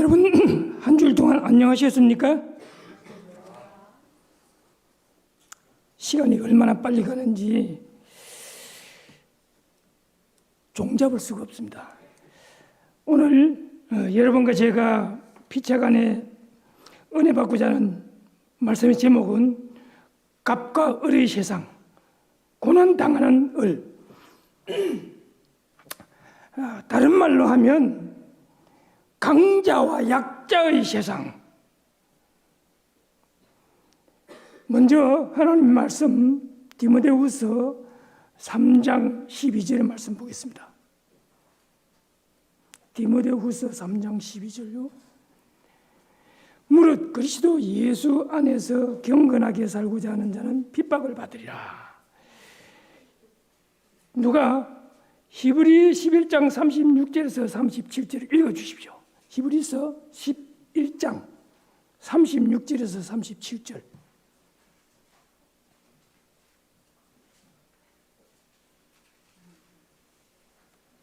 여러분 한 주일 동안 안녕하셨습니까? 시간이 얼마나 빨리 가는지 종잡을 수가 없습니다. 오늘 여러분과 제가 피차간에 은혜 받고자 하는 말씀의 제목은 갑과 을의 세상, 고난당하는 을. 다른 말로 하면 강자와 약자의 세상. 먼저 하나님 말씀 디모데후서 3장 12절의 말씀 보겠습니다. 디모데후서 3장 12절요. 무릇 그리스도 예수 안에서 경건하게 살고자 하는 자는 핍박을 받으리라. 누가 히브리 11장 36절에서 37절을 읽어주십시오. 히브리서 11장 36절에서 37절.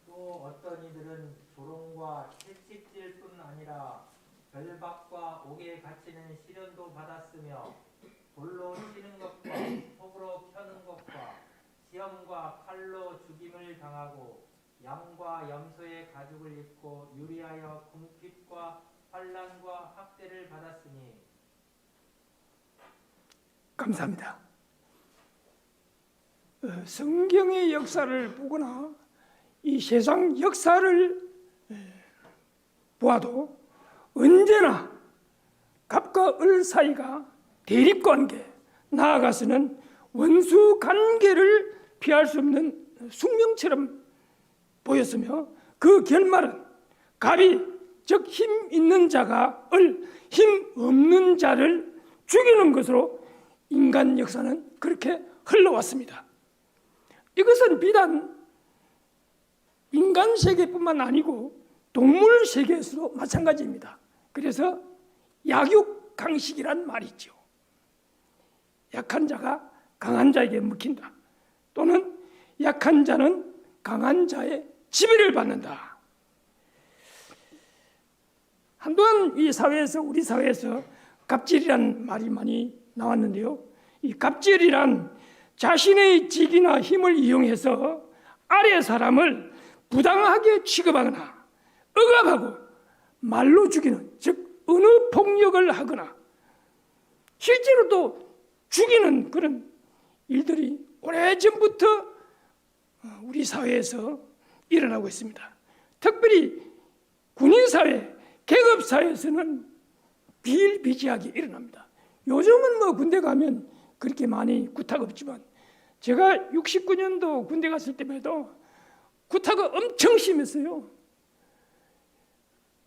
또 어떤 이들은 조롱과 채찍질 뿐 아니라 결박과 옥에 갇히는 시련도 받았으며 돌로 치는 것과 속으로 켜는 것과 시험과 칼로 죽임을 당하고 양과 염소의 가죽을 입고 유리하여 궁핍과 환난과 학대를 받았으니. 감사합니다. 성경의 역사를 보거나 이 세상 역사를 보아도 언제나 갑과 을 사이가 대립관계, 나아가서는 원수관계를 피할 수 없는 숙명처럼 보였으며 그 결말은 갑이 즉 힘 있는 자가 힘 없는 자를 죽이는 것으로 인간 역사는 그렇게 흘러왔습니다. 이것은 비단 인간 세계뿐만 아니고 동물 세계에서도 마찬가지입니다. 그래서 약육강식이란 말이 있죠. 약한 자가 강한 자에게 먹힌다. 또는 약한 자는 강한 자의 지배를 받는다. 한동안 이 사회에서, 우리 사회에서 갑질이란 말이 많이 나왔는데요. 이 갑질이란 자신의 직이나 힘을 이용해서 아래 사람을 부당하게 취급하거나 억압하고 말로 죽이는, 즉 언어 폭력을 하거나 실제로 또 죽이는 그런 일들이 오래전부터 우리 사회에서 일어나고 있습니다. 특별히 군인사회, 계급사회에서는 비일비재하게 일어납니다. 요즘은 뭐 군대 가면 그렇게 많이 구타가 없지만 제가 69년도 군대 갔을 때만 해도 구타가 엄청 심했어요.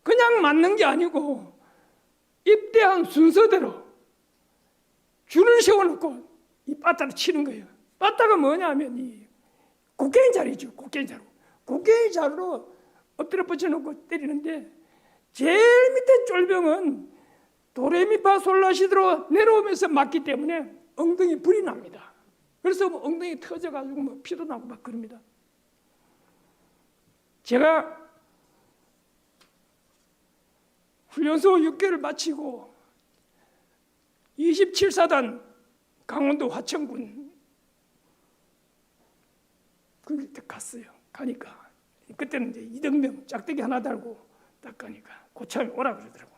그냥 맞는 게 아니고 입대한 순서대로 줄을 세워놓고 이 빠따로 치는 거예요. 빠따가 뭐냐면 이 곡괭이 자루죠. 곡괭이 자루. 곡괭이 자루로 엎드려 뻗쳐놓고 때리는데 제일 밑에 쫄병은 도레미파솔라시도로 내려오면서 맞기 때문에 엉덩이 불이 납니다. 그래서 뭐 엉덩이 터져가지고 뭐 피도 나고 막 그럽니다. 제가 훈련소 6개월 마치고 27사단 강원도 화천군 거기 갔어요. 가니까 그때는 이제 이등병 짝대기 하나 달고 딱 가니까 고참이 오라 그러더라고.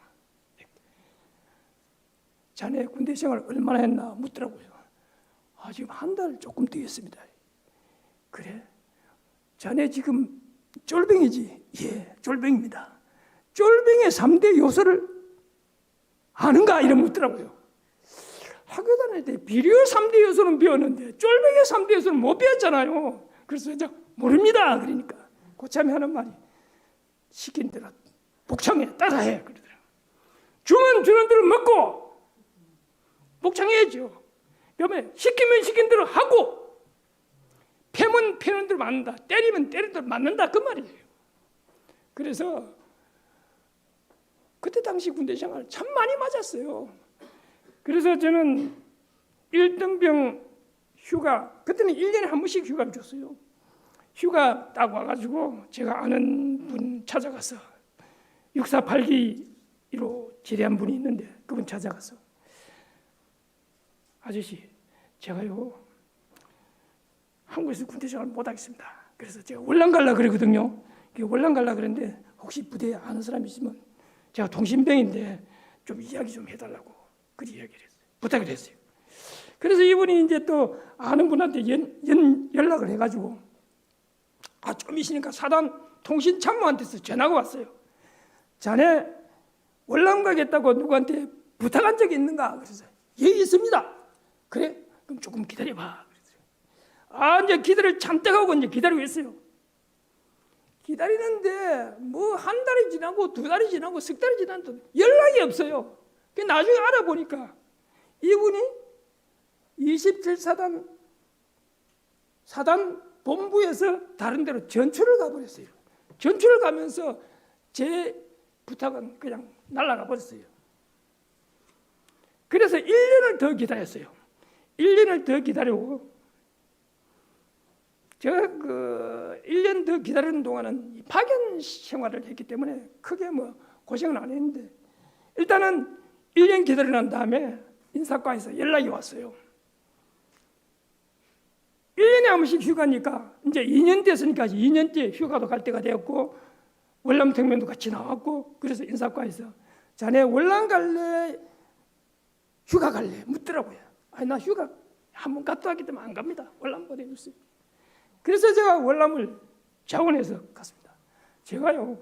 자네 군대 생활 얼마나 했나 묻더라고요. 지금 한 달 조금 되었습니다. 그래? 자네 지금 쫄병이지? 예, 쫄병입니다. 쫄병의 3대 요소를 아는가? 이런 묻더라고요. 학교 다닐 때 비료 3대 요소는 배웠는데 쫄병의 3대 요소는 못 배웠잖아요. 그래서 이제 모릅니다. 그러니까 고참이 하는 말이 시킨 대로 복창해, 따라해 그러더라고요. 주면 주는 대로 먹고 복창해야죠. 그다음에 시키면 시킨 대로 하고 패면 패는 대로 맞는다. 때리면 때리는 대로 맞는다. 그 말이에요. 그래서 그때 당시 군대 생활 참 많이 맞았어요. 그래서 저는 1등병 휴가, 그때는 1년에 한 번씩 휴가를 줬어요. 휴가 딱 와가지고 제가 아는 분 찾아가서 648기 이로 지대한 분이 있는데 그분 찾아가서 아저씨 제가요 한국에서 군대 생활 못하겠습니다. 그래서 제가 월남 갈라 그러거든요. 월남 갈라 그랬는데 혹시 부대에 아는 사람 있으면 제가 동신병인데 좀 이야기 좀 해달라고 그 이야기를 했어요. 부탁을 했어요. 그래서 이분이 이제 또 아는 분한테 연락을 해가지고 좀 있으니까 사단 통신참모한테서 전화가 왔어요. 자네 월남 가겠다고 누구한테 부탁한 적이 있는가? 그래서 예 있습니다. 그래 그럼 조금 기다려봐. 그랬어요. 이제 기다릴 잔뜩 하고 이제 기다리고 있어요. 기다리는데 뭐 한 달이 지나고 두 달이 지나고 석 달이 지나도 연락이 없어요. 나중에 알아보니까 이분이 27사단 사단 본부에서 다른 데로 전출을 가버렸어요. 전출을 가면서 제 부탁은 그냥 날아가 버렸어요. 그래서 1년을 더 기다렸어요. 1년을 더 기다리고 제가 1년 더 기다리는 동안은 파견 생활을 했기 때문에 크게 뭐 고생은 안 했는데 일단은 1년 기다리는 다음에 인사과에서 연락이 왔어요. 1년에 한 번씩 휴가니까 이제 2년 됐으니까 2년째 휴가도 갈 때가 되었고 월남 특명도 같이 나왔고 그래서 인사과에서 자네 월남 갈래 휴가 갈래 묻더라고요. 나 휴가 한 번 갔다 왔기 때문에 안 갑니다. 월남 보내주세요. 그래서 제가 월남을 자원해서 갔습니다. 제가요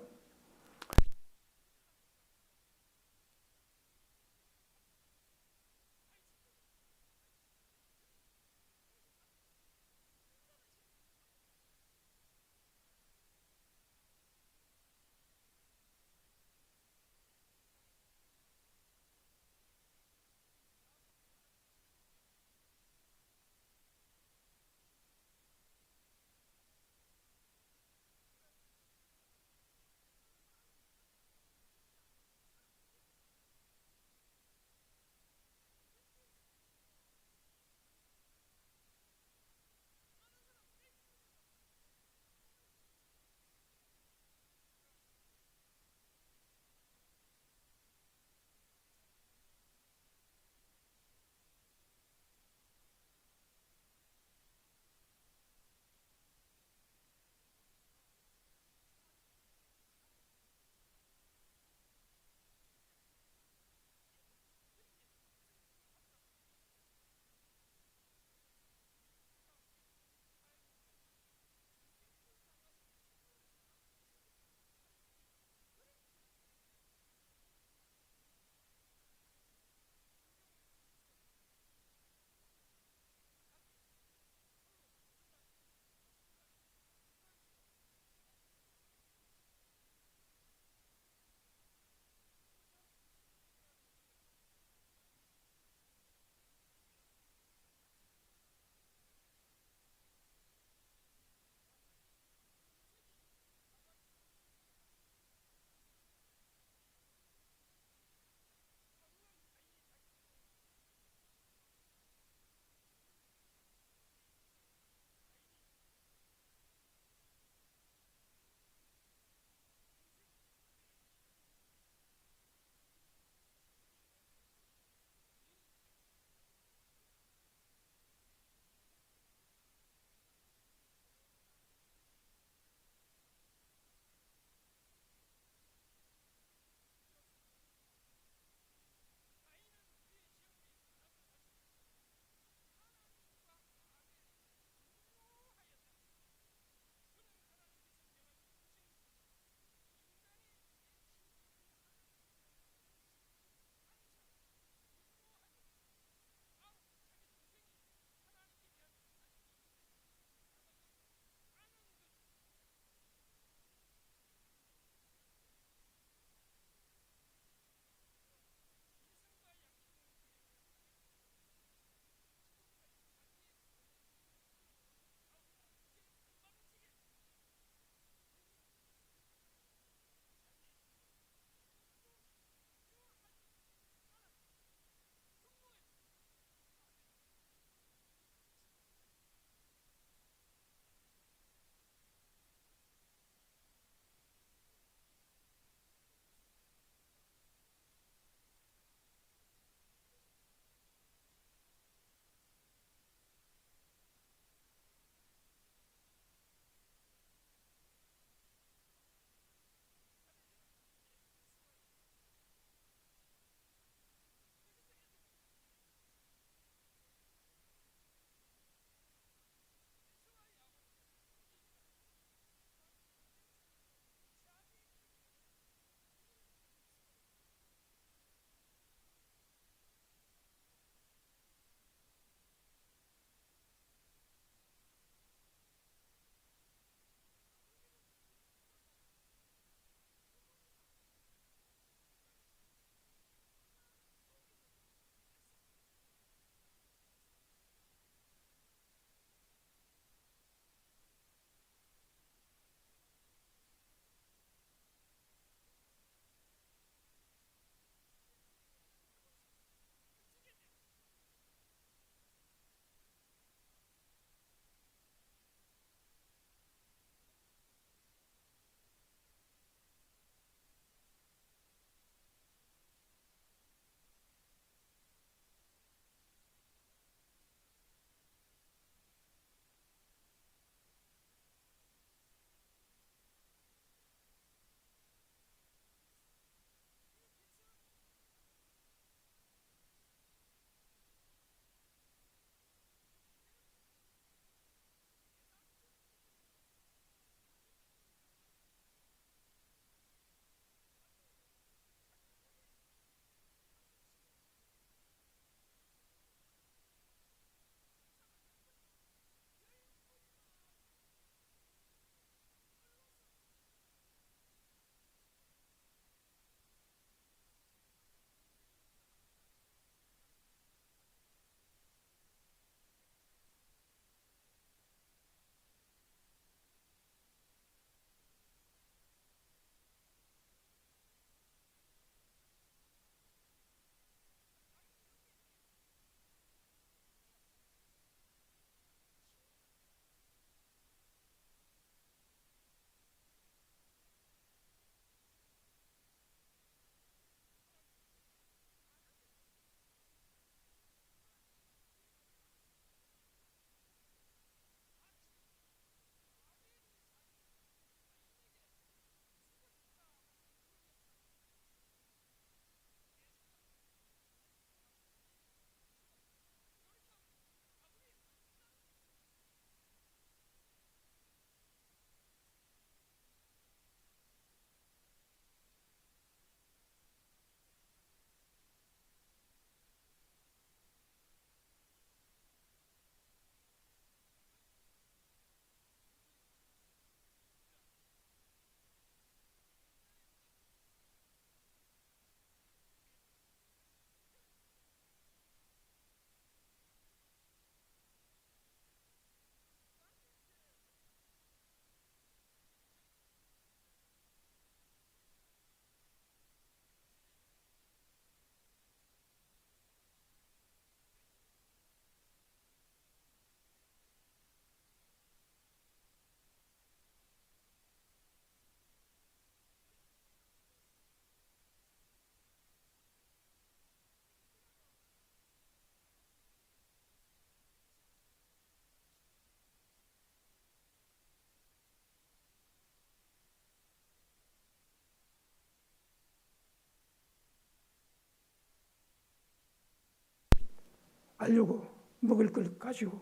알려고 먹을 걸 가지고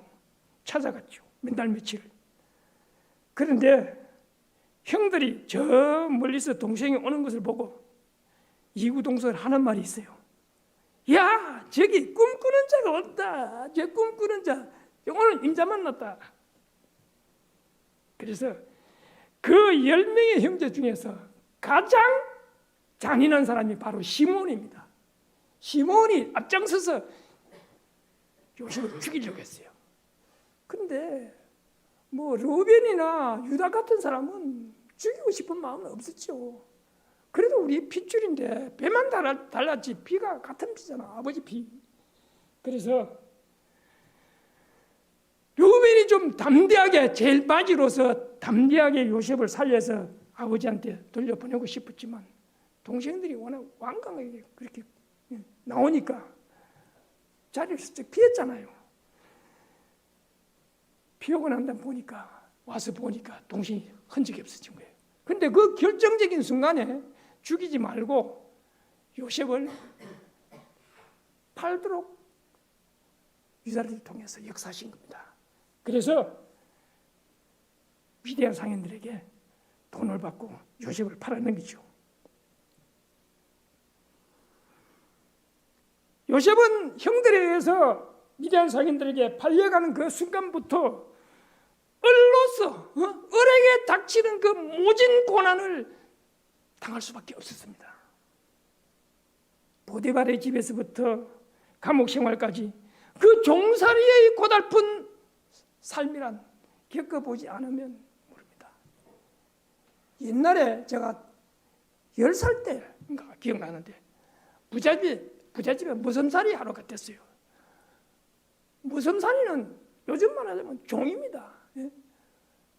찾아갔죠. 몇 날 며칠. 그런데 형들이 저 멀리서 동생이 오는 것을 보고 이구동성을 하는 말이 있어요. 야, 저기 꿈꾸는 자가 온다. 저 꿈꾸는 자 오늘 임자 만났다. 그래서 그 10명의 형제 중에서 가장 잔인한 사람이 바로 시몬입니다. 시몬이 앞장서서 요셉을 죽이려고 했어요. 근데 뭐 르우벤이나 유다 같은 사람은 죽이고 싶은 마음은 없었죠. 그래도 우리 핏줄인데 배만 달랐지 피가 같은 피잖아. 아버지 피. 그래서 르우벤이 좀 담대하게 제일 바지로서 담대하게 요셉을 살려서 아버지한테 돌려보내고 싶었지만 동생들이 워낙 완강하게 그렇게 나오니까 자리를 슬쩍 피했잖아요. 피하고 난 다음 보니까 와서 보니까 동생이 흔적이 없어진 거예요. 근데 그 결정적인 순간에 죽이지 말고 요셉을 팔도록 유다를 통해서 역사하신 겁니다. 그래서 위대한 상인들에게 돈을 받고 요셉을 팔아넘기죠. 요셉은 형들에 의해서 위대한 상인들에게 팔려가는 그 순간부터 을로서 을에게 닥치는 그 모진 고난을 당할 수밖에 없었습니다. 보디발의 집에서부터 감옥 생활까지 그 종살이의 고달픈 삶이란 겪어보지 않으면 모릅니다. 옛날에 제가 10살 때인가 기억나는데 부잣집에 무섬살이 하러 갔댔어요. 무섬살이는 요즘 말하자면 종입니다. 예?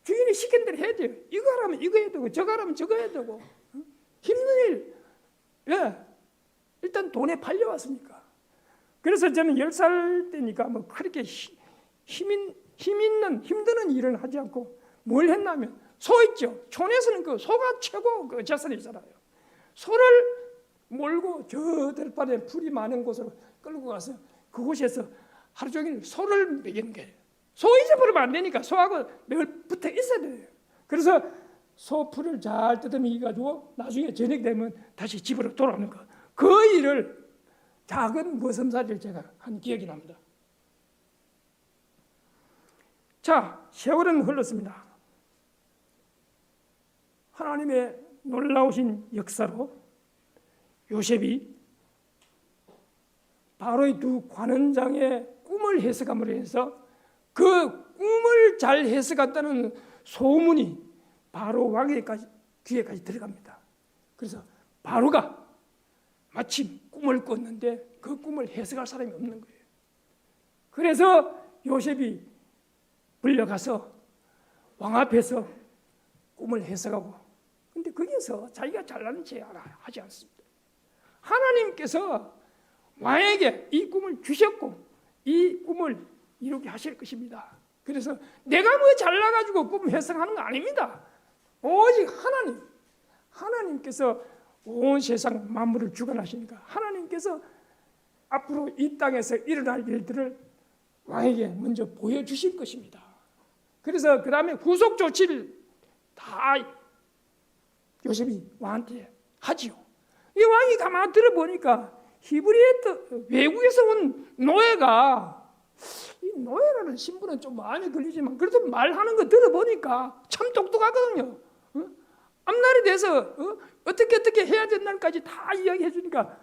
주인이 시킨 대로 해야 돼요. 이거 하라면 이거 해야 되고 저거 하라면 저거 해야 되고 힘든 일, 예. 일단 돈에 팔려왔으니까. 그래서 저는 10살 때니까 뭐 그렇게 힘드는 일을 하지 않고 뭘 했냐면 소 있죠. 촌에서는 그 소가 최고 그 재산이잖아요. 소를 몰고 저 들판에 풀이 많은 곳으로 끌고 가서 그곳에서 하루 종일 소를 먹이는 거예요. 소 잊어버리면 안 되니까 소하고 늘 붙어 있어야 돼요. 그래서 소 풀을 잘 뜯어먹이 가지고 나중에 저녁 되면 다시 집으로 돌아오는 거. 그 일을 작은 머슴살이를 제가 한 기억이 납니다. 자, 세월은 흘렀습니다. 하나님의 놀라우신 역사로 요셉이 바로의 두 관원장의 꿈을 해석함으로 해서 그 꿈을 잘 해석한다는 소문이 바로 왕의 귀에까지 들어갑니다. 그래서 바로가 마침 꿈을 꿨는데 그 꿈을 해석할 사람이 없는 거예요. 그래서 요셉이 불려가서 왕 앞에서 꿈을 해석하고, 근데 거기서 자기가 잘나는 체 하지 않습니다. 하나님께서 왕에게 이 꿈을 주셨고 이 꿈을 이루게 하실 것입니다. 그래서 내가 뭐 잘나가지고 꿈 해석하는 거 아닙니다. 오직 하나님께서 온 세상 만물을 주관하시니까 하나님께서 앞으로 이 땅에서 일어날 일들을 왕에게 먼저 보여주실 것입니다. 그래서 그 다음에 후속 조치를 다 요셉이 왕한테 하지요. 이 왕이 가만히 들어보니까 히브리에 외국에서 온 노예가, 이 노예라는 신분은 좀 마음에 걸리지만 그래도 말하는 거 들어보니까 참 똑똑하거든요. 앞날에 대해서 어떻게 해야 된다는까지 다 이야기해 주니까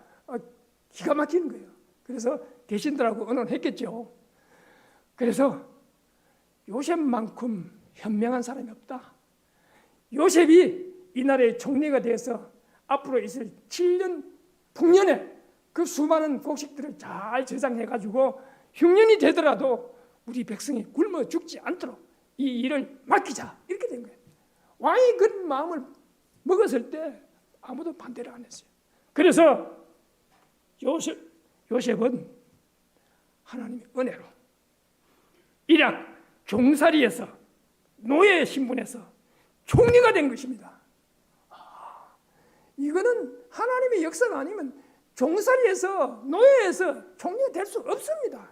기가 막히는 거예요. 그래서 대신들하고 의논했겠죠. 그래서 요셉만큼 현명한 사람이 없다. 요셉이 이 나라의 총리가 돼서 앞으로 있을 7년 풍년에 그 수많은 곡식들을 잘 저장해가지고 흉년이 되더라도 우리 백성이 굶어 죽지 않도록 이 일을 맡기자, 이렇게 된 거예요. 왕이 그 마음을 먹었을 때 아무도 반대를 안 했어요. 그래서 요셉은 하나님의 은혜로 일약 종살이에서 노예 신분에서 총리가 된 것입니다. 이거는 하나님의 역사가 아니면 종살이에서 노예에서 총리가 될 수 없습니다.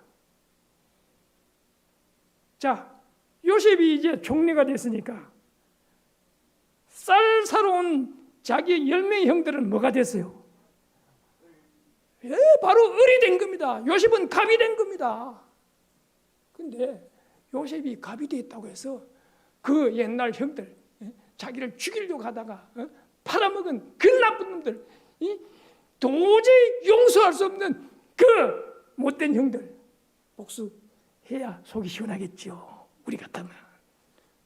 자, 요셉이 이제 총리가 됐으니까 쌀 사러 온 자기 10명의 형들은 뭐가 됐어요? 예, 바로 을이 된 겁니다. 요셉은 갑이 된 겁니다. 근데 요셉이 갑이 됐다고 해서 그 옛날 형들, 자기를 죽이려고 하다가 팔아먹은 그 나쁜 놈들, 도저히 용서할 수 없는 그 못된 형들 복수해야 속이 시원하겠죠, 우리 같으면.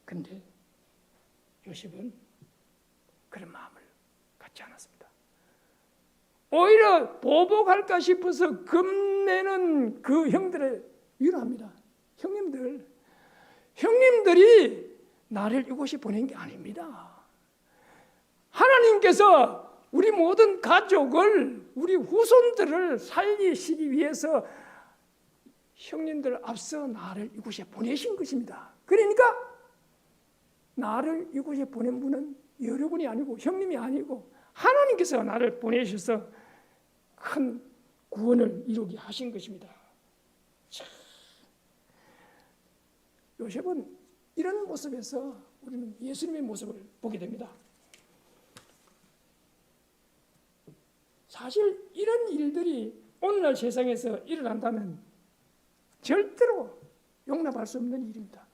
근데 요셉은 그런 마음을 갖지 않았습니다. 오히려 보복할까 싶어서 겁내는 그 형들을 위로합니다. 형님들이 나를 이곳에 보낸 게 아닙니다. 하나님께서 우리 모든 가족을, 우리 후손들을 살리시기 위해서 형님들 앞서 나를 이곳에 보내신 것입니다. 그러니까 나를 이곳에 보낸 분은 여러분이 아니고 형님이 아니고 하나님께서 나를 보내셔서 큰 구원을 이루게 하신 것입니다. 참, 요셉은 이런 모습에서 우리는 예수님의 모습을 보게 됩니다. 사실 이런 일들이 오늘날 세상에서 일어난다면 절대로 용납할 수 없는 일입니다.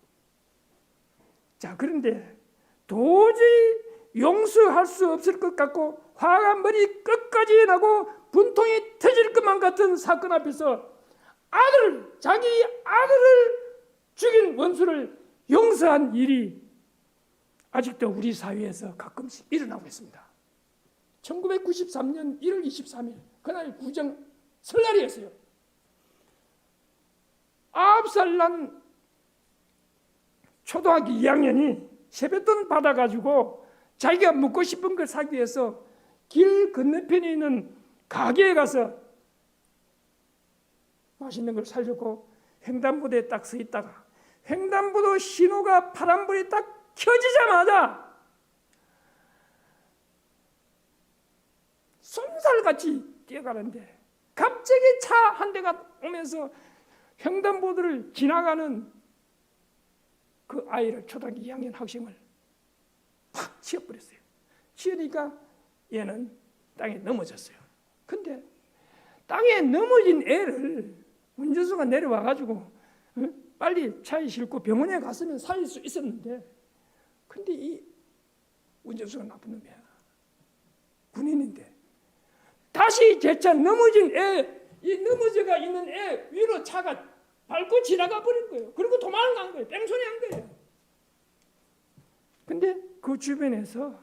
자, 그런데 도저히 용서할 수 없을 것 같고 화가 머리 끝까지 나고 분통이 터질 것만 같은 사건 앞에서 자기 아들을 죽인 원수를 용서한 일이 아직도 우리 사회에서 가끔씩 일어나고 있습니다. 1993년 1월 23일 그날 구정 설날이었어요. 9살 난 초등학교 2학년이 세뱃돈 받아가지고 자기가 먹고 싶은 걸 사기 위해서 길 건너편에 있는 가게에 가서 맛있는 걸 사려고 횡단보도에 딱 서 있다가 횡단보도 신호가 파란불이 딱 켜지자마자 쏜살같이 뛰어가는데 갑자기 차 한 대가 오면서 횡단보도를 지나가는 그 아이를, 초등학교 2학년 학생을 팍 치어버렸어요. 치으니까 얘는 땅에 넘어졌어요. 근데 땅에 넘어진 애를 운전수가 내려와가지고 빨리 차에 싣고 병원에 갔으면 살릴 수 있었는데, 근데 이 운전수가 나쁜 놈이야. 군인인데 다시 재차 넘어진 애, 이 넘어져가 있는 애 위로 차가 밟고 지나가 버린 거예요. 그리고 도망간 거예요. 뺑소니 한 거예요. 근데 그 주변에서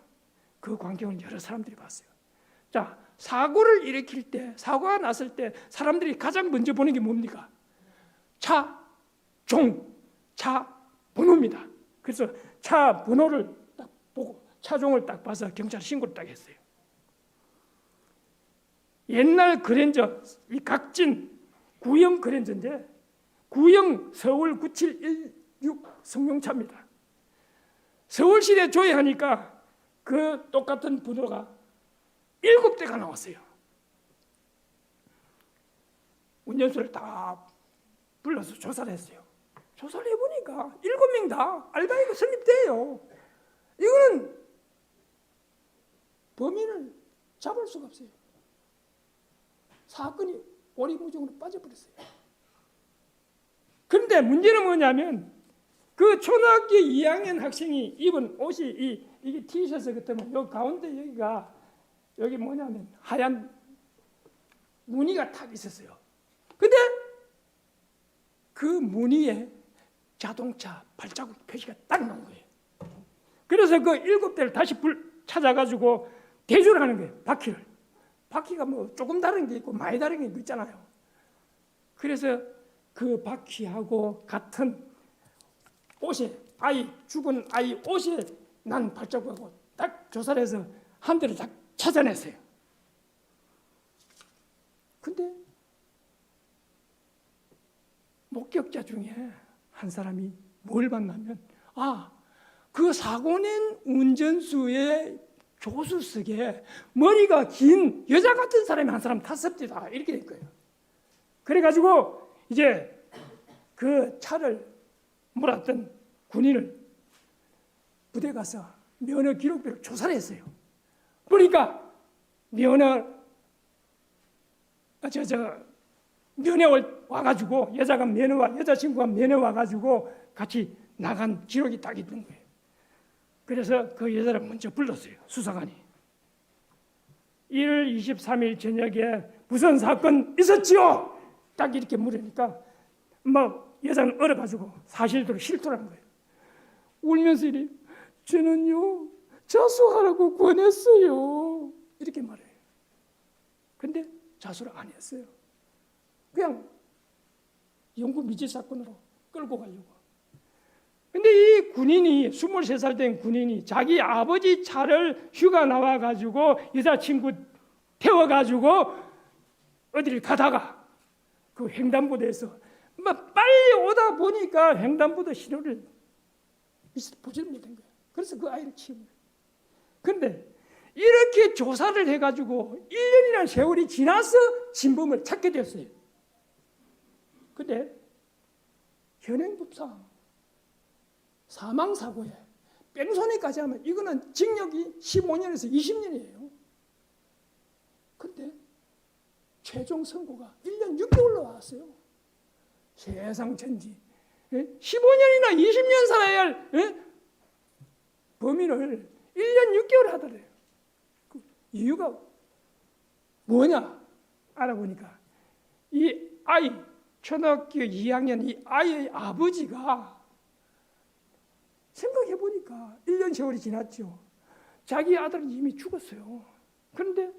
그 광경을 여러 사람들이 봤어요. 자, 사고를 일으킬 때, 사고가 났을 때 사람들이 가장 먼저 보는 게 뭡니까? 차 번호입니다. 그래서 차 번호를 딱 보고 차종을 딱 봐서 경찰 신고를 딱 했어요. 옛날 그랜저, 이 각진 구형 그랜저인데 구형 서울 9716 승용차입니다. 서울시내 조회하니까 그 똑같은 번호가 7대가 나왔어요. 운전수를 다 불러서 조사를 했어요. 조사를 해보니까 7명 다 알바이가 성립돼요. 이거는 범인을 잡을 수가 없어요. 사건이 오리무중으로 빠져버렸어요. 그런데 문제는 뭐냐면 그 초등학교 2학년 학생이 입은 옷이 이게 티셔츠 같으면 요 가운데 여기 뭐냐면 하얀 무늬가 탁 있었어요. 근데 그 무늬에 자동차 발자국 표시가 딱 나온 거예요. 그래서 그 7대를 다시 찾아가지고 대조를 하는 거예요. 바퀴가 뭐 조금 다른 게 있고 많이 다른 게 있잖아요. 그래서 그 바퀴하고 같은 옷에, 죽은 아이 옷에 난 발자국하고 딱 조사를 해서 한 대를 딱 찾아냈어요. 근데 목격자 중에 한 사람이 뭘 봤냐면, 그 사고 낸 운전수의 조수석에 머리가 긴 여자 같은 사람이 한 사람 탔습니다. 이렇게 된 거예요. 그래가지고 이제 그 차를 몰았던 군인을 부대 가서 면허 기록비를 조사를 했어요. 보니까 면허 와가지고 여자친구가 면허 와가지고 같이 나간 기록이 딱 있는 거예요. 그래서 그 여자를 먼저 불렀어요. 수사관이. 1월 23일 저녁에 무슨 사건 있었지요? 딱 이렇게 물으니까 여자는 얼어가지고 사실대로 실토라는 거예요. 울면서 이래, 저는요 자수하라고 권했어요. 이렇게 말해요. 근데 자수를 안 했어요. 그냥 영구 미제 사건으로 끌고 가려고. 근데 이 군인이 23살 된 군인이 자기 아버지 차를 휴가 나와가지고 여자친구 태워가지고 어디를 가다가 그 횡단보도에서 빨리 오다 보니까 횡단보도 신호를 보지를 못한 거예요. 그래서 그 아이를 치운 거예요. 그런데 이렇게 조사를 해가지고 1년이라는 세월이 지나서 진범을 찾게 됐어요. 근데 현행법상 사망사고에 뺑소니까지 하면 이거는 징역이 15년에서 20년이에요. 근데 최종 선고가 1년 6개월로 나왔어요. 세상 천지. 15년이나 20년 살아야 할 범인을 1년 6개월 하더래요. 그 이유가 뭐냐 알아보니까 이 아이 초등학교 2학년 이 아이의 아버지가 생각해보니까 1년 세월이 지났죠. 자기 아들은 이미 죽었어요. 그런데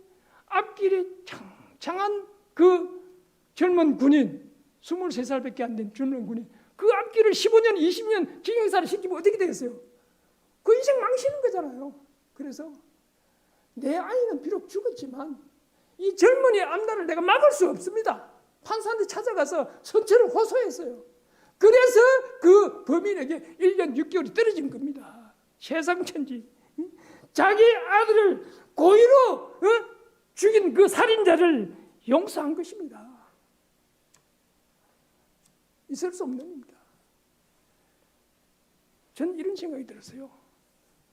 앞길에 창창한 그 젊은 군인 23살밖에 안 된 젊은 군인 그 앞길을 15년 20년 징역사를 시키면 어떻게 되겠어요? 그 인생 망치는 거잖아요. 그래서 내 아이는 비록 죽었지만 이 젊은이의 앞날을 내가 막을 수 없습니다. 판사한테 찾아가서 선처를 호소했어요. 그래서 그 범인에게 1년 6개월이 떨어진 겁니다. 세상 천지. 자기 아들을 고의로 죽인 그 살인자를 용서한 것입니다. 있을 수 없는 겁니다. 전 이런 생각이 들었어요.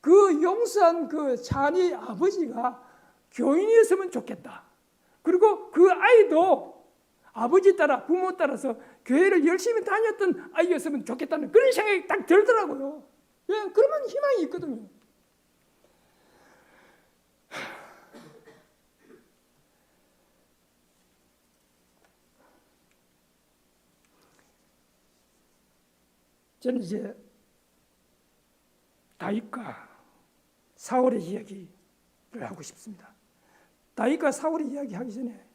그 용서한 그 자니 아버지가 교인이었으면 좋겠다. 그리고 그 아이도 아버지 따라 부모 따라서 교회를 열심히 다녔던 아이였으면 좋겠다는 그런 생각이 딱 들더라고요. 예, 그러면 희망이 있거든요. 저는 이제 다윗과 사울의 이야기를 하고 싶습니다. 다윗과 사울의 이야기 하기 전에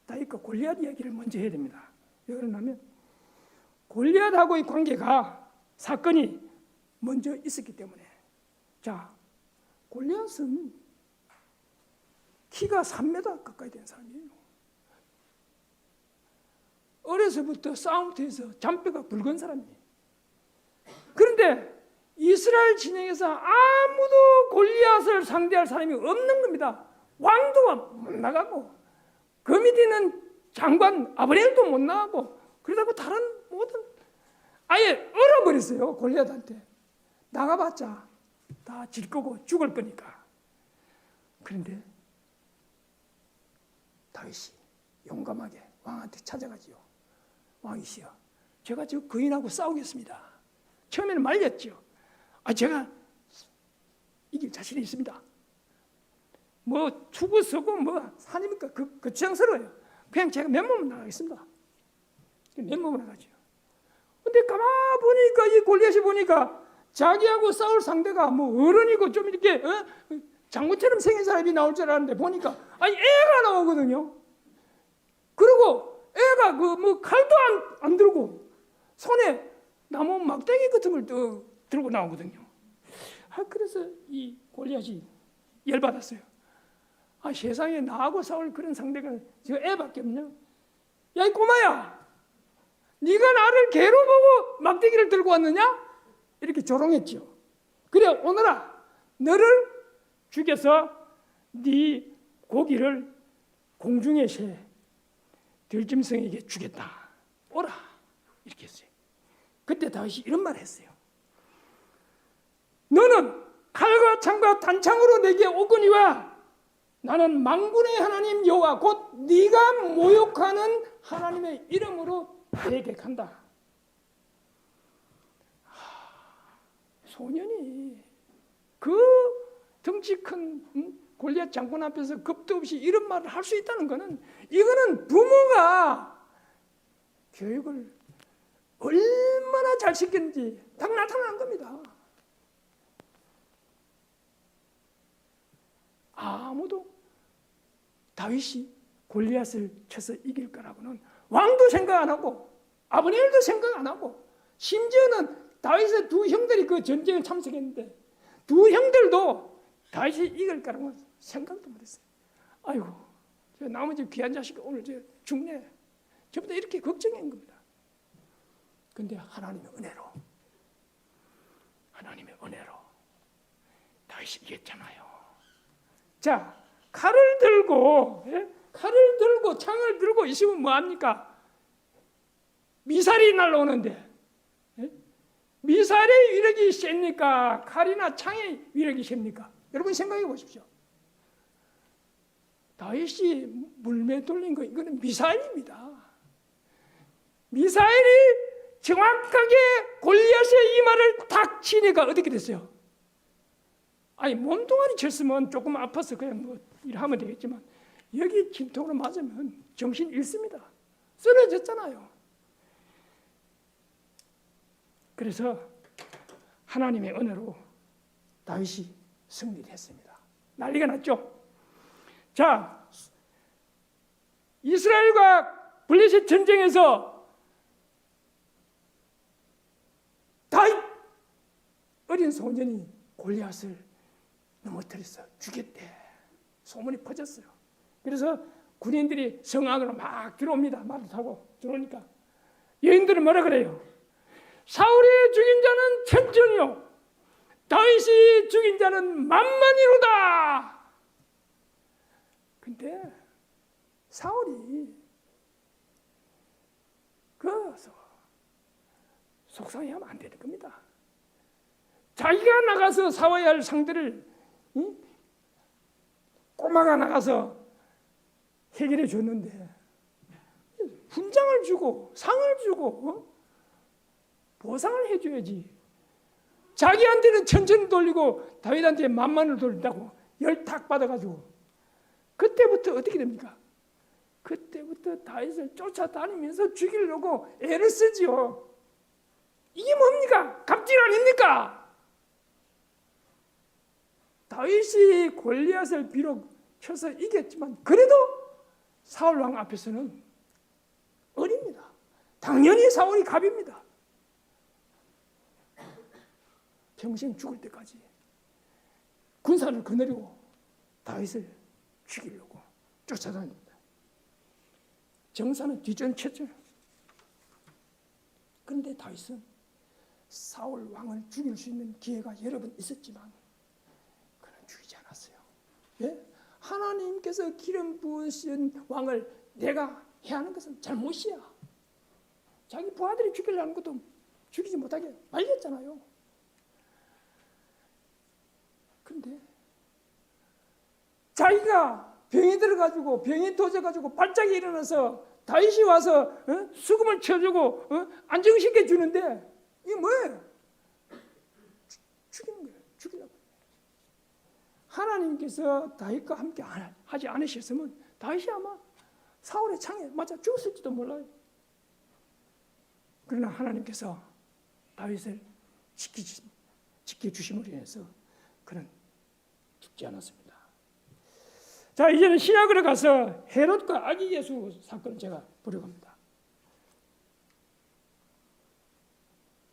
다윗과 골리앗 이야기를 먼저 해야 됩니다. 왜 그러냐면 골리앗하고의 관계가 사건이 먼저 있었기 때문에. 자, 골리앗은 키가 3m 가까이 된 사람이에요. 어려서부터 싸움터에서 잔뼈가 굵은 사람이에요. 그런데 이스라엘 진영에서 아무도 골리앗을 상대할 사람이 없는 겁니다. 왕도 못 나가고 그 밑에 있는 장관 아브넬도 못 나가고 그러다가 다른 모든 아예 얼어버렸어요. 골리앗한테. 나가봤자 다 질 거고 죽을 거니까. 그런데 다윗이 용감하게 왕한테 찾아가지요. 왕이시여, 제가 저 거인하고 싸우겠습니다. 처음에는 말렸죠. 제가 이길 자신이 있습니다. 뭐 죽어서고 뭐 산이니까 거창스러워요. 그냥 제가 맨몸으로 나가겠습니다. 맨몸으로 나가죠. 근데 가만 보니까 이 골리앗이 보니까 자기하고 싸울 상대가 뭐 어른이고 좀 이렇게 장군처럼 생긴 사람이 나올 줄 알았는데 보니까 애가 나오거든요. 그리고 애가 그 뭐 칼도 안 들고 손에 나무 막대기 같은 걸 들고 나오거든요. 그래서 이 골리앗이 열받았어요. 세상에 나하고 싸울 그런 상대가 저 애밖에 없냐? 야, 이 꼬마야, 네가 나를 개로 보고 막대기를 들고 왔느냐? 이렇게 조롱했죠. 그래, 오너라, 너를 죽여서 네 고기를 공중의 새 들짐승에게 주겠다. 오라, 이렇게 했어요. 그때 다윗이 이런 말을 했어요. 너는 칼과 창과 단창으로 내게 오거니와 나는 만군의 하나님 여호와 곧 네가 모욕하는 하나님의 이름으로 대백한다. 소년이 그 덩치 큰 골리앗 장군 앞에서 겁도 없이 이런 말을 할 수 있다는 것은, 이거는 부모가 교육을 얼마나 잘 시켰는지 딱 나타나는 겁니다. 아무도 다윗이 골리앗을 쳐서 이길 거라고는 왕도 생각 안 하고 아브넬도 생각 안 하고, 심지어는 다윗의 두 형들이 그 전쟁에 참석했는데 두 형들도 다윗이 이길 거라고 생각도 못했어요. 아이고, 저 나머지 귀한 자식 오늘 저 죽네. 전부 다 이렇게 걱정한 겁니다. 근데 하나님의 은혜로 다윗이 이겼잖아요. 자, 칼을 들고 창을 들고 있으면 뭐합니까? 미사일이 날라오는데 미사일의 위력이 셉니까? 칼이나 창의 위력이 셉니까? 여러분 생각해 보십시오. 다윗이 물매 돌린 거 이거는 미사일입니다. 미사일이 정확하게 골리앗의 이마를 탁 치니까 어떻게 됐어요? 아니, 몸뚱아리 쳤으면 조금 아파서 그냥 뭐 일하면 되겠지만 여기 진통으로 맞으면 정신 잃습니다. 쓰러졌잖아요. 그래서 하나님의 은혜로 다윗이 승리를 했습니다. 난리가 났죠. 자, 이스라엘과 블레셋 전쟁에서 다윗 어린 소년이 골리앗을 넘어뜨렸어. 죽였대. 소문이 퍼졌어요. 그래서 군인들이 성 안으로 막 들어옵니다. 말을 타고 들어오니까 여인들은 뭐라 그래요? 사울이 죽인 자는 천천히요, 다윗이 죽인 자는 만만이로다. 근데 사울이 속상해하면 안 되는 겁니다. 자기가 나가서 싸워야 할 상대를 꼬마가 나가서 해결해 줬는데 훈장을 주고 상을 주고 보상을 해줘야지. 자기한테는 천천히 돌리고 다윗한테 만만을 돌린다고 열탁 받아가지고, 그때부터 어떻게 됩니까? 그때부터 다윗을 쫓아다니면서 죽이려고 애를 쓰지요. 이게 뭡니까? 갑질 아닙니까? 다윗이 골리앗을 비록 쳐서 이겼지만 그래도 사울 왕 앞에서는 어립니다. 당연히 사울이 갑입니다. 평생 죽을 때까지 군사를 거느리고 다윗을 죽이려고 쫓아다닙니다. 정사는 뒤전쳤죠. 그런데 다윗은 사울 왕을 죽일 수 있는 기회가 여러 번 있었지만 그는 죽이지 않았어요. 예? 하나님께서 기름 부으신 왕을 내가 해하는 것은 잘못이야. 자기 부하들이 죽이려는 것도 죽이지 못하게 말렸잖아요. 근데 자기가 병이 들어가지고 병이 터져가지고 발작이 일어나서 다윗이 와서 수금을 쳐주고 안정시켜 주는데 이게 뭐예요? 죽이는 거예요. 죽이려고. 하나님께서 다윗과 함께 하지 않으셨으면 다윗이 아마 사울의 창에 맞아 죽었을지도 몰라요. 그러나 하나님께서 다윗을 지켜주심으로 인해서 그는 죽지 않았습니다. 자, 이제는 신약으로 가서 헤롯과 아기 예수 사건을 제가 보려고 합니다.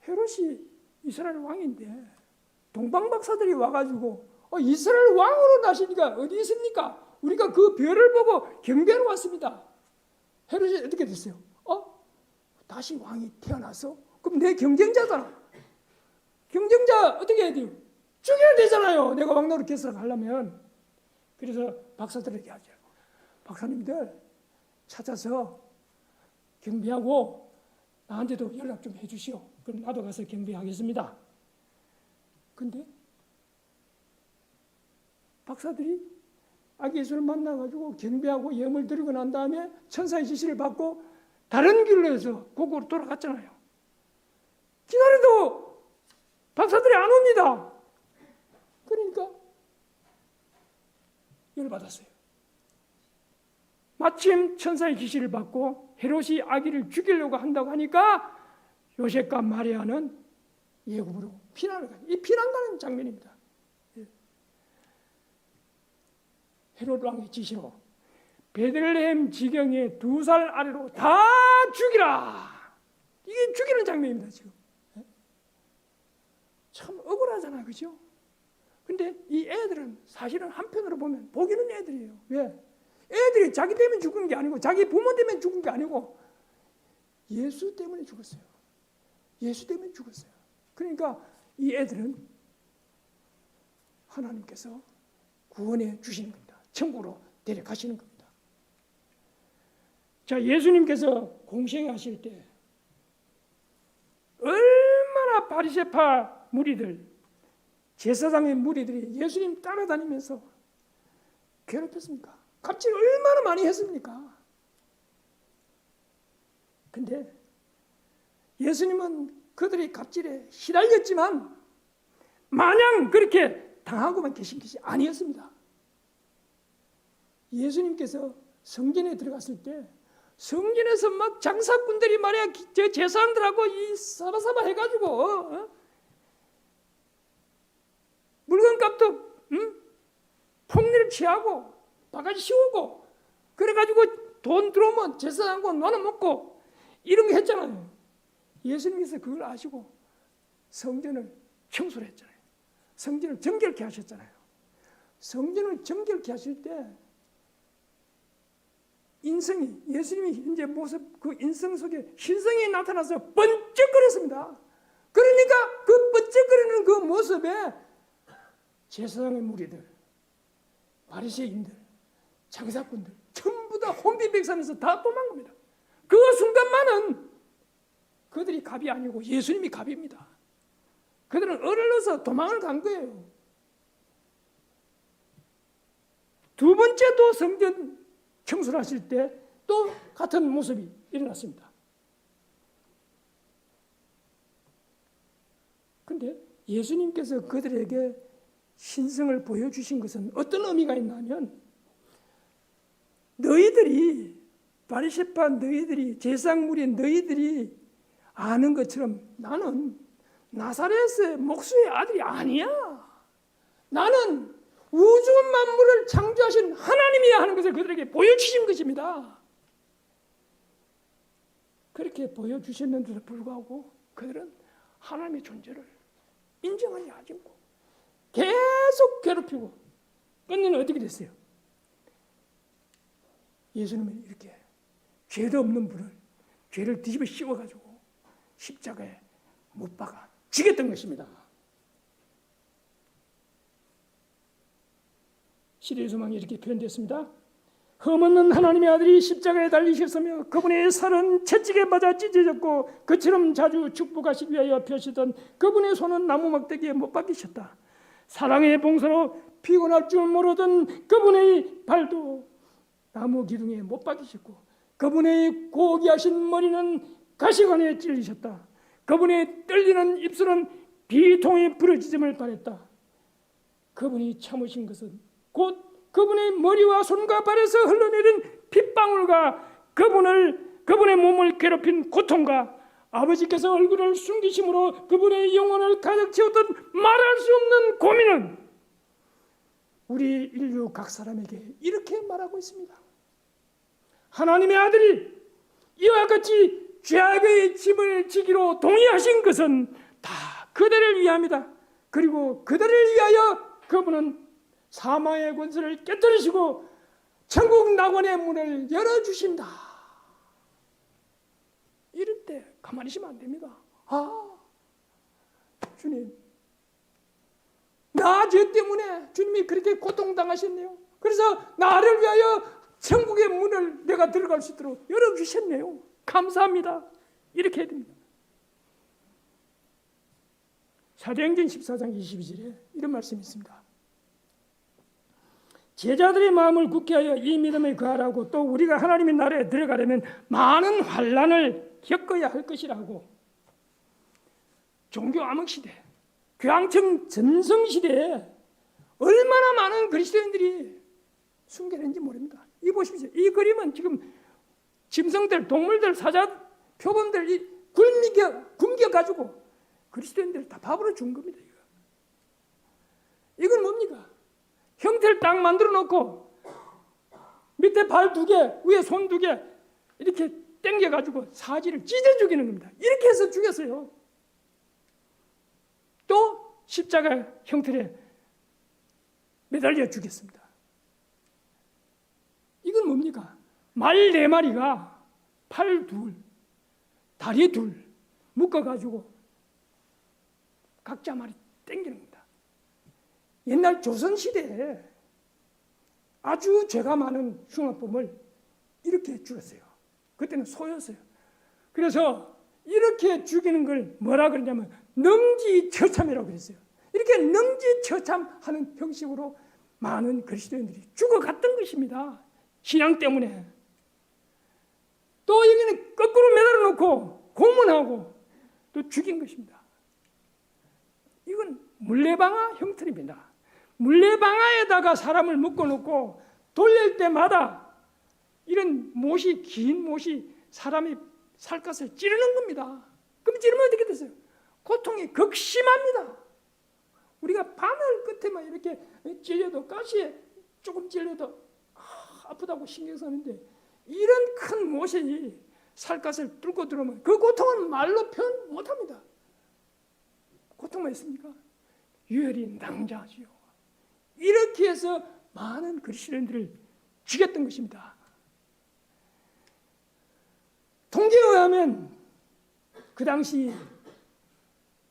헤롯이 이스라엘 왕인데 동방 박사들이 와가지고 이스라엘 왕으로 나시니까 어디 있습니까? 우리가 그 별을 보고 경배하러 왔습니다. 헤롯이 어떻게 됐어요? 다시 왕이 태어나서? 그럼 내 경쟁자잖아. 경쟁자 어떻게 해야 돼요? 죽여야 되잖아요. 내가 왕 노릇 하려면. 그래서 박사들에게 하죠. 박사님들 찾아서 경비하고 나한테도 연락 좀 해주시오. 그럼 나도 가서 경배하겠습니다. 근데 박사들이 아기 예수를 만나가지고 경배하고 예물 드리고 난 다음에 천사의 지시를 받고 다른 길로 해서 고국으로 돌아갔잖아요. 기다려도 박사들이 안 옵니다. 그러니까 열받았어요. 마침 천사의 지시를 받고 헤롯이 아기를 죽이려고 한다고 하니까 요셉과 마리아는 예굽으로 피난을 가요. 이 피난 가는 장면입니다. 헤롯 왕의 지시로 베들레헴 지경의 2살 아래로 다 죽이라. 이게 죽이는 장면입니다. 지금 참 억울하잖아, 그죠? 근데 이 애들은 사실은 한편으로 보면 복이는 애들이에요. 왜? 애들이 자기 때문에 죽은 게 아니고 자기 부모 때문에 죽은 게 아니고 예수 때문에 죽었어요. 예수 때문에 죽었어요. 그러니까 이 애들은 하나님께서 구원해 주시는 겁니다. 천국으로 데려가시는 겁니다. 자, 예수님께서 공생하실 때 얼마나 바리새파 무리들, 제사장의 무리들이 예수님 따라다니면서 괴롭혔습니까? 갑질 얼마나 많이 했습니까? 근데 예수님은 그들의 갑질에 시달렸지만 마냥 그렇게 당하고만 계신 것이 아니었습니다. 예수님께서 성전에 들어갔을 때 성전에서 막 장사꾼들이 말이야 제사장들하고 이 사바사바 해가지고 물건값도 폭리를 취하고 바가지 씌우고 그래가지고 돈 들어오면 제사장과 나눠 먹고 이런 거 했잖아요. 예수님께서 그걸 아시고 성전을 청소를 했잖아요. 성전을 정결케 하셨잖아요. 성전을 정결케 하실 때 인성이 예수님이 이제 모습 그 인성 속에 신성이 나타나서 번쩍거렸습니다. 그러니까 그 번쩍거리는 그 모습에 제사장의 무리들, 바리새인들, 장사꾼들 전부 다 혼비백산에서 다 도망갑니다. 그 순간만은 그들이 갑이 아니고 예수님이 갑입니다. 그들은 얼얼러서 도망을 간 거예요. 두 번째도 성전 청소를 하실 때 또 같은 모습이 일어났습니다. 그런데 예수님께서 그들에게 신성을 보여주신 것은 어떤 의미가 있냐면 너희들이 바리새파 너희들이 제사장무리인 너희들이 아는 것처럼 나는 나사렛의 목수의 아들이 아니야. 나는 우주 만물을 창조하신 하나님이야 하는 것을 그들에게 보여주신 것입니다. 그렇게 보여주셨는데도 불구하고 그들은 하나님의 존재를 인정하지 않고 계속 괴롭히고 끝내는 어떻게 됐어요? 예수님은 이렇게 죄도 없는 분을 죄를 뒤집어 씌워가지고 십자가에 못 박아 죽였던 것입니다. 시대의 소망이 이렇게 표현됐습니다. 흠없는 하나님의 아들이 십자가에 달리셨으며 그분의 살은 채찍에 맞아 찢어졌고 그처럼 자주 축복하시기 위하여 펴시던 그분의 손은 나무 막대기에 못 박히셨다. 사랑의 봉사로 피곤할 줄 모르던 그분의 발도 나무 기둥에 못 박히셨고 그분의 고귀하신 머리는 가시관에 찔리셨다. 그분의 떨리는 입술은 비통에 부러지짐을 바랬다. 그분이 참으신 것은 곧 그분의 머리와 손과 발에서 흘러내린 핏방울과 그분의 몸을 괴롭힌 고통과 아버지께서 얼굴을 숨기심으로 그분의 영혼을 가득 채웠던 말할 수 없는 고민은 우리 인류 각 사람에게 이렇게 말하고 있습니다. 하나님의 아들이 이와 같이 죄악의 짐을 지기로 동의하신 것은 다 그들을 위함이다. 그리고 그들을 위하여 그분은 사망의 권세를 깨뜨리시고 천국 낙원의 문을 열어주신다. 이럴 때 가만히 있으면 안 됩니다. 주님, 나 죄 때문에 주님이 그렇게 고통당하셨네요. 그래서 나를 위하여 천국의 문을 내가 들어갈 수 있도록 열어주셨네요. 감사합니다. 이렇게 해야 됩니다. 사도행전 14장 22절에 이런 말씀이 있습니다. 제자들의 마음을 굳게 하여 이 믿음에 거하라고, 또 우리가 하나님의 나라에 들어가려면 많은 환난을 겪어야 할 것이라고. 종교 암흑시대, 교황청 전성시대에 얼마나 많은 그리스도인들이 순교했는지 모릅니다. 이 보십시오. 이 그림은 지금 짐승들, 동물들, 사자, 표범들 굶겨가지고 그리스도인들을 다 밥으로 준 겁니다. 이건 뭡니까? 형태를 딱 만들어 놓고 밑에 발 2개, 위에 손 2개 이렇게 당겨가지고 사지를 찢어 죽이는 겁니다. 이렇게 해서 죽였어요. 또 십자가 형틀에 매달려 죽였습니다. 이건 뭡니까? 말 4마리가 팔 2, 다리 2 묶어가지고 각자 말이 땡기는 겁니다. 옛날 조선시대에 아주 죄가 많은 흉악범을 이렇게 죽였어요. 그때는 소였어요. 그래서 이렇게 죽이는 걸 뭐라 그러냐면 능지처참이라고 그랬어요. 이렇게 능지처참하는 형식으로 많은 그리스도인들이 죽어갔던 것입니다. 신앙 때문에. 또 여기는 거꾸로 매달아 놓고 고문하고 또 죽인 것입니다. 이건 물레방아 형틀입니다. 물레방아에다가 사람을 묶어놓고 돌릴 때마다 이런 못이, 긴 못이 사람이 살갗을 찌르는 겁니다. 그럼 찌르면 어떻게 되세요? 고통이 극심합니다. 우리가 바늘 끝에만 이렇게 찔려도, 가시에 조금 찔려도 아프다고 신경 쓰는데, 이런 큰 못이 살갗을 뚫고 들어오면 그 고통은 말로 표현 못합니다. 고통만 있습니까? 유혈이 낭자하지요. 이렇게 해서 많은 그리스도인들을 죽였던 것입니다. 통계에 의하면 그 당시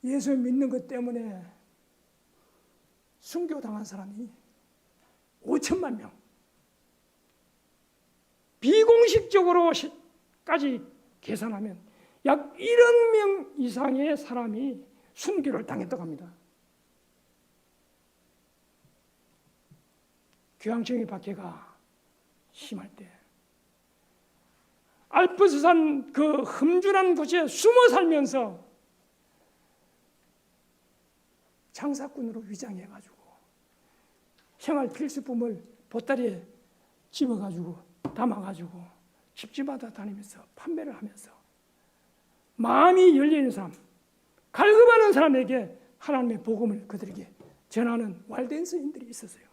예수 믿는 것 때문에 순교당한 사람이 5천만 명, 비공식적으로까지 계산하면 약 1억 명 이상의 사람이 순교를 당했다고 합니다. 교황청의 박해가 심할 때 알프스산 그 흠준한 곳에 숨어 살면서 장사꾼으로 위장해가지고 생활 필수품을 보따리에 집어가지고 담아가지고 집집마다 다니면서 판매를 하면서 마음이 열려있는 사람, 갈급하는 사람에게 하나님의 복음을 그들에게 전하는 왈덴스인들이 있었어요.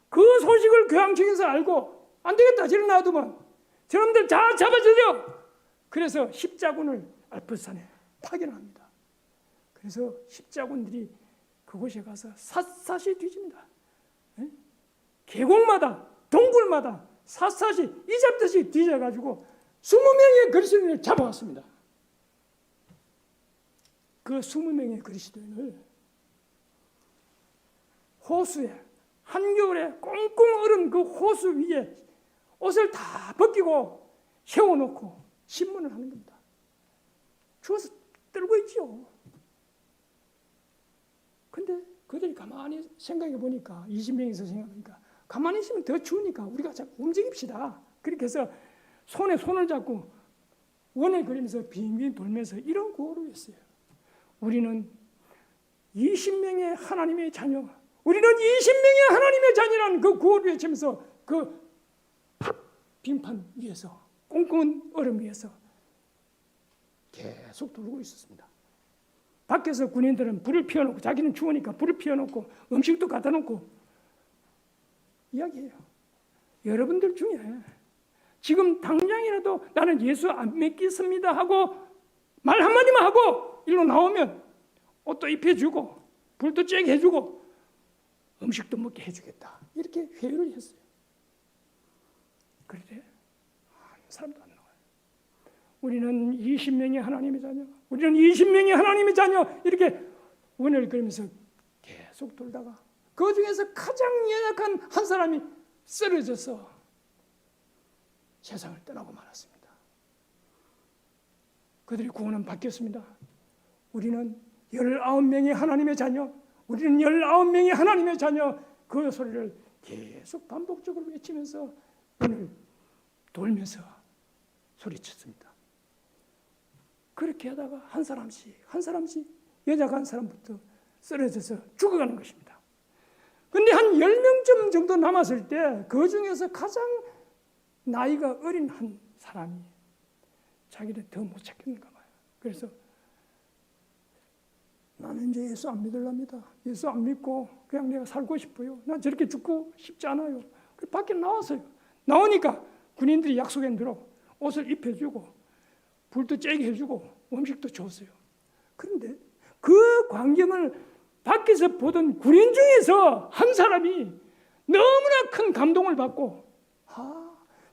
그 소식을 교황청에서 알고 안 되겠다, 저를 놔두면 저놈들 다 잡아주죠. 그래서 십자군을 알프스산에 파견합니다. 그래서 십자군들이 그곳에 가서 샅샅이 뒤집니다. 계곡마다, 동굴마다 샅샅이 이잡듯이 뒤져가지고 20명의 그리스도인을 잡아왔습니다. 그 20명의 그리스도인을 호수에, 한겨울에 꽁꽁 얼은 그 호수 위에 옷을 다 벗기고 세워놓고 신문을 하는 겁니다. 추워서 떨고 있죠. 근데 그들이 가만히 생각해 보니까, 20명에서 생각하니까 가만히 있으면 더 추우니까 우리가 자꾸 움직입시다. 그렇게 해서 손에 손을 잡고 원을 그리면서 빙빙 돌면서 이런 구호를 했어요. 우리는 20명의 하나님의 자녀, 우리는 20명의 하나님의 자녀라는 그 구호를 외치면서 그 빙판 위에서, 꽁꽁 얼음 위에서 계속 돌고 있었습니다. 밖에서 군인들은 불을 피워놓고, 자기는 추우니까 불을 피워놓고 음식도 갖다 놓고 이야기해요. 여러분들 중에 지금 당장이라도 나는 예수 안 믿겠습니다 하고 말 한마디만 하고 일로 나오면 옷도 입혀주고 불도 쬐게 해주고 음식도 먹게 해주겠다, 이렇게 회유를 했어요. 그런데 한 사람도 안 나와요. 우리는 20명의 하나님의 자녀, 우리는 20명의 하나님의 자녀, 이렇게 원을 그리면서 계속 돌다가 그 중에서 가장 연약한 한 사람이 쓰러져서 세상을 떠나고 말았습니다. 그들의 구원은 바뀌었습니다. 우리는 19명이 하나님의 자녀, 우리는 19명이 하나님의 자녀, 그 소리를 계속 반복적으로 외치면서 오늘 돌면서 소리쳤습니다. 그렇게 하다가 한 사람씩 여자가 한 사람부터 쓰러져서 죽어가는 것입니다. 그런데 한 10명쯤 정도 남았을 때 그 중에서 가장 나이가 어린 한 사람이 자기를 더 못 찾겠는가 봐요. 그래서 나는 이제 예수 안 믿으랍니다. 예수 안 믿고 그냥 내가 살고 싶어요. 난 저렇게 죽고 싶지 않아요. 그래서 밖에 나왔어요. 나오니까 군인들이 약속에 들어 옷을 입혀주고 불도 쬐게 해주고 음식도 줬어요. 그런데 그 광경을 밖에서 보던 군인 중에서 한 사람이 너무나 큰 감동을 받고,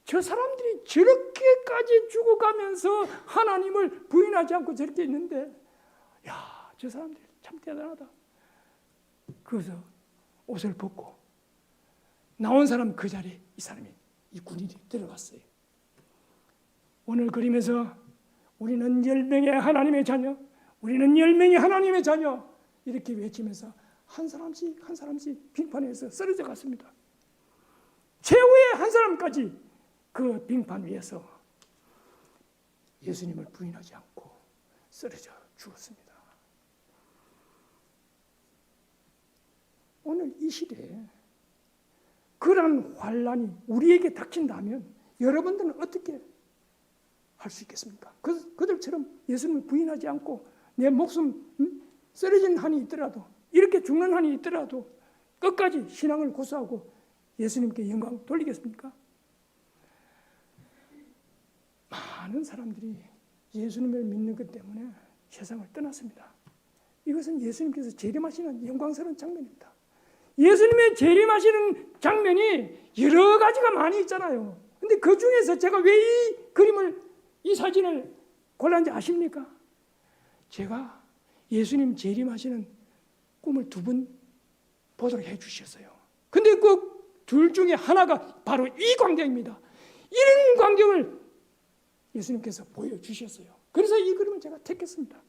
저 사람들이 저렇게까지 죽어가면서 하나님을 부인하지 않고 저렇게 있는데, 저 사람들이 참 대단하다. 그래서 옷을 벗고 나온 사람 그 자리에 이 군인이 들어갔어요. 오늘 그림에서 우리는 10명의 하나님의 자녀, 우리는 10명의 하나님의 자녀, 이렇게 외치면서 한 사람씩 빙판에서 쓰러져 갔습니다. 최후의 한 사람까지 그 빙판 위에서 예수님을 부인하지 않고 쓰러져 죽었습니다. 오늘 이 시대에 그런 환란이 우리에게 닥친다면 여러분들은 어떻게 할 수 있겠습니까? 그들처럼 예수님을 부인하지 않고 내 목숨 쓰러진 한이 있더라도, 이렇게 죽는 한이 있더라도 끝까지 신앙을 고수하고 예수님께 영광 돌리겠습니까? 많은 사람들이 예수님을 믿는 것 때문에 세상을 떠났습니다. 이것은 예수님께서 재림하시는 영광스러운 장면입니다. 예수님의 재림하시는 장면이 여러 가지가 많이 있잖아요. 근데 그 중에서 제가 왜 이 사진을 골랐는지 아십니까? 제가 예수님 재림하시는 꿈을 2번 보도록 해주셨어요. 근데 그 둘 중에 하나가 바로 이 광경입니다. 이런 광경을 예수님께서 보여주셨어요. 그래서 이 그림을 제가 택했습니다.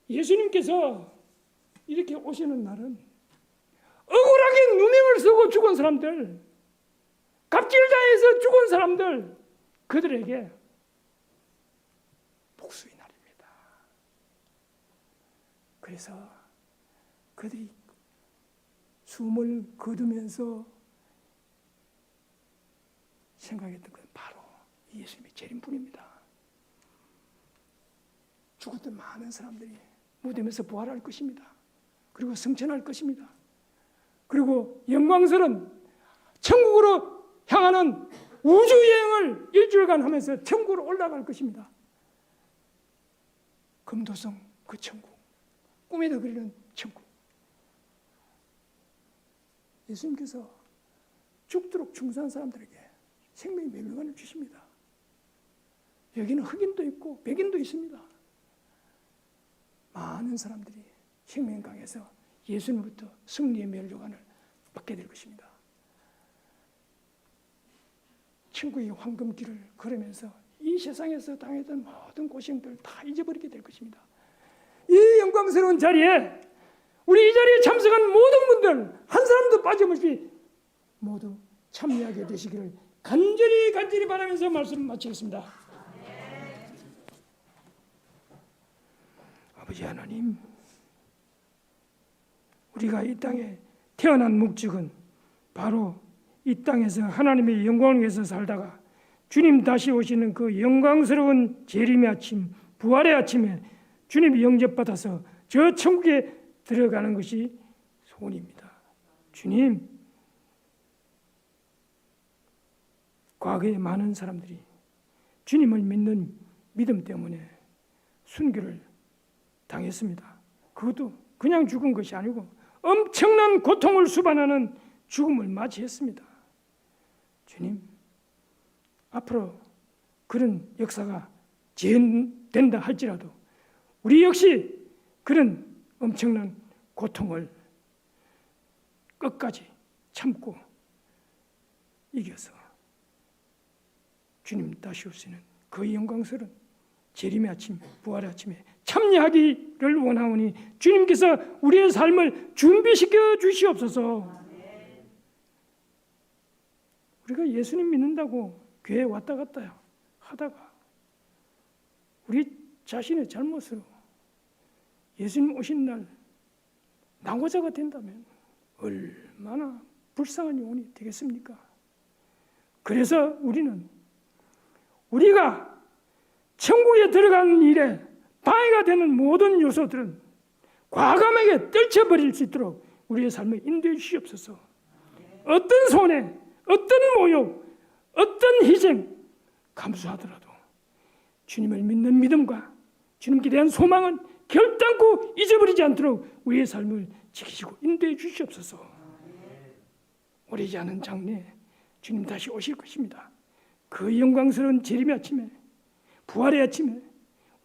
예수님께서 이렇게 오시는 날은 억울하게 누명을 쓰고 죽은 사람들, 갑질당해서 죽은 사람들, 그들에게 복수의 날입니다. 그래서 그들이 숨을 거두면서 생각했던 건 바로 예수님의 재림뿐입니다. 죽었던 많은 사람들이 무덤에서 부활할 것입니다. 그리고 승천할 것입니다. 그리고 영광스러운 천국으로 향하는 우주여행을 일주일간 하면서 천국으로 올라갈 것입니다. 금도성 그 천국, 꿈에도 그리는 천국. 예수님께서 죽도록 충성한 사람들에게 생명의 멸류관을 주십니다. 여기는 흑인도 있고 백인도 있습니다. 많은 사람들이 생명 강에서 예수님부터 승리의 멸류관을 받게 될 것입니다. 천국의 황금길을 걸으면서 이 세상에서 당했던 모든 고생들 다 잊어버리게 될 것입니다. 이 영광스러운 자리에 우리 이 자리에 참석한 모든 분들 한 사람도 빠짐없이 모두 참여하게 되시기를 간절히 바라면서 말씀 마치겠습니다. 아버지 하나님, 우리가 이 땅에 태어난 목적은 바로 이 땅에서 하나님의 영광을 위해서 살다가 주님 다시 오시는 그 영광스러운 재림의 아침, 부활의 아침에 주님이 영접받아서 저 천국에 들어가는 것이 소원입니다. 주님, 과거에 많은 사람들이 주님을 믿는 믿음 때문에 순교를 당했습니다. 그것도 그냥 죽은 것이 아니고 엄청난 고통을 수반하는 죽음을 맞이했습니다. 주님, 앞으로 그런 역사가 재현된다 할지라도 우리 역시 그런 엄청난 고통을 끝까지 참고 이겨서 주님 다시 오시는 그 영광스러운 재림의 아침, 부활의 아침에 참여하기를 원하오니 주님께서 우리의 삶을 준비시켜 주시옵소서. 우리가 예수님 믿는다고 교회 왔다 갔다 하다가 우리 자신의 잘못으로 예수님 오신 날 낙오자가 된다면 얼마나 불쌍한 영혼이 되겠습니까? 그래서 우리가 천국에 들어가는 일에 방해가 되는 모든 요소들은 과감하게 떨쳐버릴 수 있도록 우리의 삶을 인도해 주시옵소서. 어떤 손해, 어떤 모욕, 어떤 희생 감수하더라도 주님을 믿는 믿음과 주님께 대한 소망은 결단코 잊어버리지 않도록 우리의 삶을 지키시고 인도해 주시옵소서. 오래지 않은 장래에 주님 다시 오실 것입니다. 그 영광스러운 재림의 아침에, 부활의 아침에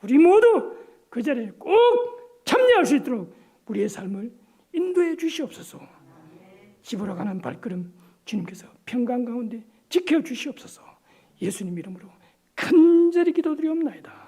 우리 모두 그 자리에 꼭 참여할 수 있도록 우리의 삶을 인도해 주시옵소서. 집으로 가는 발걸음 주님께서 평강 가운데 지켜주시옵소서. 예수님 이름으로 간절히 기도드리옵나이다.